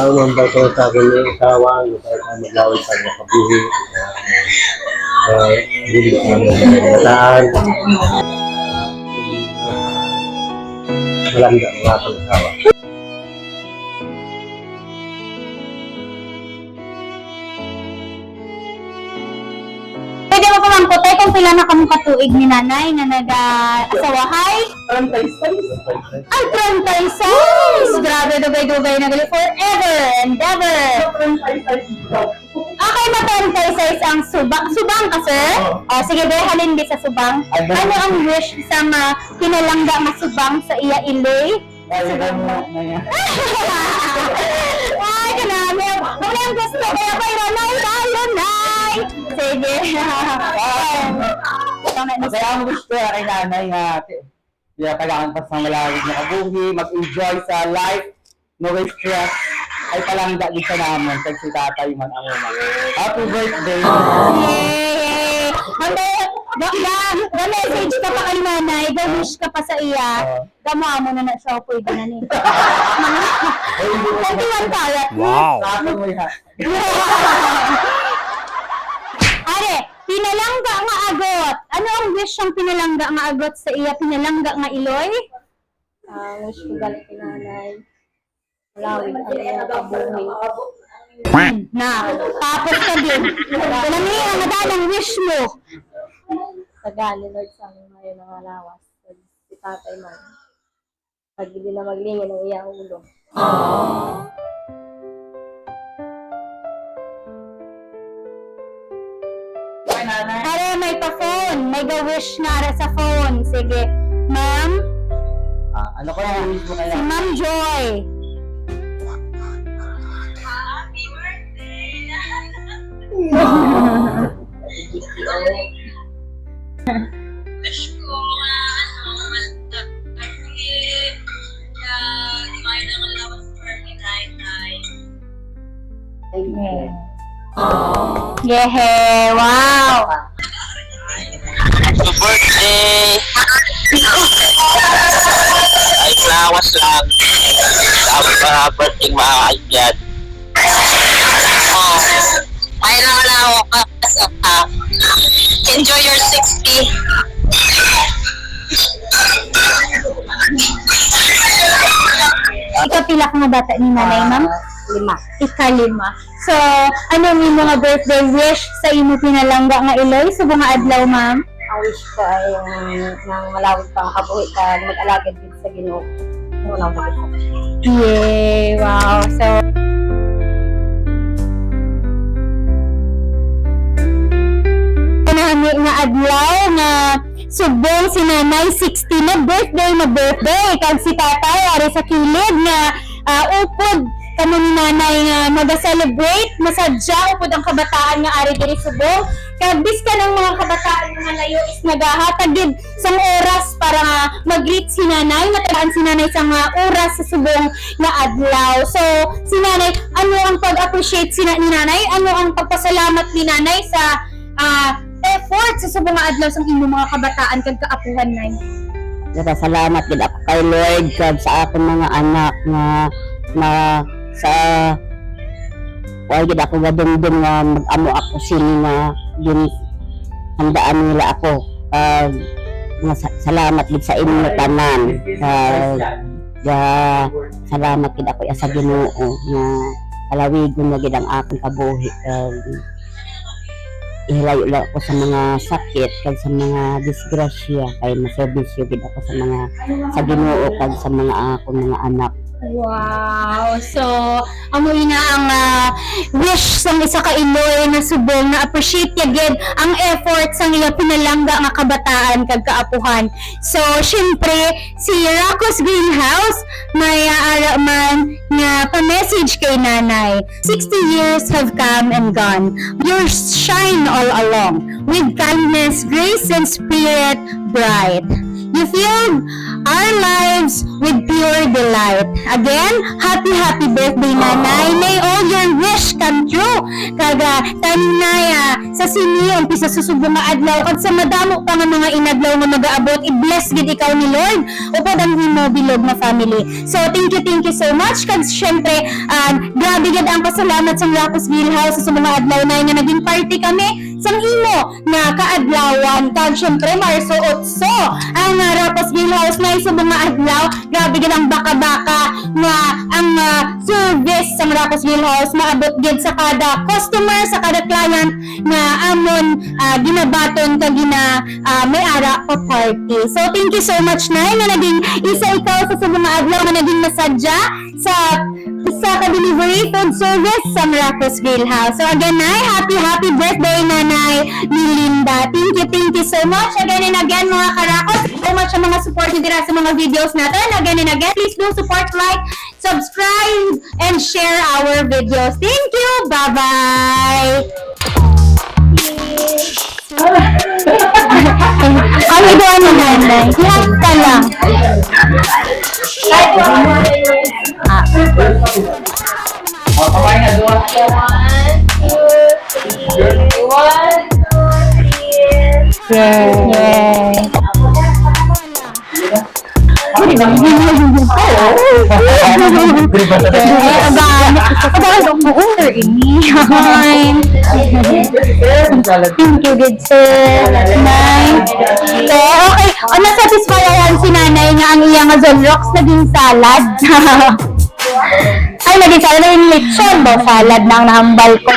umambal ko sa akin yung asawa, yung kahit maglaway sa mga kabuhi. Hindi ko naman malanda mga pag-asawa. Pwede mo pa mangkutay kung pila na kami katuig ni nanay na nag-asawahay? 36. Ay, 36! Grabe, dugay-dugay na gali forever and ever. Okay na 36 ang subang. Subang ka, sir? Oh, sige, halin di sa subang. Ano ang wish sa kinalangga masubang sa iya iloy? Ay, kanami. Wala yung gusto. Kaya pa yung nanay tayo, nay. Sige. Kaya ang gusto kay nanay nga, kailangan pa sa malawig na kabuhi, mag-enjoy sa life, no way stress, ay palangga din sa naman, kasi si tatay man ang una. Happy birthday! Yay! Ga-message ka pa kay nanay, ga-wish ka pa sa iya. Gamo-amo na siya, pwede na ni. 21 karat. Wow! Ako mo yan. Are, pinalangga nga agot. Ano ang wish ang pinalangga nga agot sa iya? Pinalangga nga iloy? Wish ko galing kay nanay. Malawig ang iyong kabuhi. Na, tapos ka din. Alam niyo, ang madalang wish mo. Tagaan ni Lord sa amin ngayon ng alawas. Si tatay man. Pag hindi na maglingin ang iyang ulo. Are, may pa-phone. May ga-wish na ara sa phone. Sige. Ma'am? Ano ko yung wish mo kaya? Si Ma'am Joy. Wish ko kumain ng alawas for ni Nay. Yehe! Wow! Happy birthday! Ay, flawas lang. Sabi pa nga birthday mga kaibigan. Ay, naman ako ka. Enjoy your 60. Ikaw pila ka nga bata ni nanay, ma'am? 5. Ika-5. So, ano yung mga birthday wish sa imo pinalangga nga iloy? So, mga adlaw, ma'am? Ang wish ko ay ng malawig pang kabuhi ka mag-alagad dito sa Ginoo. Unang pagkakita. Yay! Wow! So, nami nga adlaw nga subong si nanay 60 na birthday kag si tatay ari sa kilid nga upod kamo ni nanay nga mag-celebrate masadya upod ang kabataan nga ari diri subong kag biskan ang mga kabataan nga layo is nagahatag gid sang oras para nga mag-greet si nanay natagaan si nanay sa nga oras sa subong nga adlaw. So si nanay, ano ang pag-appreciate ni nanay, ano ang pagpasalamat ni nanay sa effort sa subong nga adlaw sang imong mga kabataan kag kaapuhan nay? Salamat gid ako kay Lord kag sa akong mga anak na sa wala gid ako gadungdong nga mag-amo ako sini nga yun handaan nila ako. Salamat gid sa inyo tanan. Salamat gid ako sa Ginoo nga palawigon na gid ang akong kabuhi. Ihilayo lang ako sa mga sakit kag sa mga disgrasya kay maserbisyo gid ako sa Ginoo kag sa mga akong mga anak. Wow! So, amo ina ang wish sang isa ka iloy na subong na appreciate gid ang effort sang iya pinalangga nga kabataan kag kaapuhan. So, syempre si Racos Greenhouse may ara man nga pa-message kay nanay. 60 years have come and gone. You shine all along with kindness, grace, and spirit bright. You filled our lives with pure delight. Again, happy birthday, nanay. May all your wish come true. Kaga, taninay, sa sini umpisa sa subong nga adlaw kag sa madamo pa nga mga inadlaw nga magaabot i-bless gid ikaw ni Lord upod ang imo bilog na family. So thank you so much kag syempre grabe gid ang pasalamat sa Racosville House sa mga adlaw na nga naging party kami sa imo na kaadlawan kag syempre Marso 8 ang Racosville House na sa mga adlaw grabe gid ang baka-baka nga ang service sa Racosville House maabot gid sa kada customer sa kada client na amon ginabaton kag may ara pa party. So thank you so much Nay nga naging isa ikaw sa mga adlaw nga naging nasadya sa ka-delivery food service sa Racosville House. So again, Nay, happy birthday, Nanay Lilinda. Thank you so much. Again and again, mga karakos, so much sa mga support nyo dira sa mga videos natin. Again and again, please do support, like, subscribe, and share our videos. Thank you. Bye-bye. Ang ito ni Nanay. Lahat ka lang. Thank you, good sir. Nice. So, okay. Na-satisfy yan si Nanay nga ang iyang Zonrox naging salad. Ay, naging salad. Naging lechon daw salad na ang nahambal ko.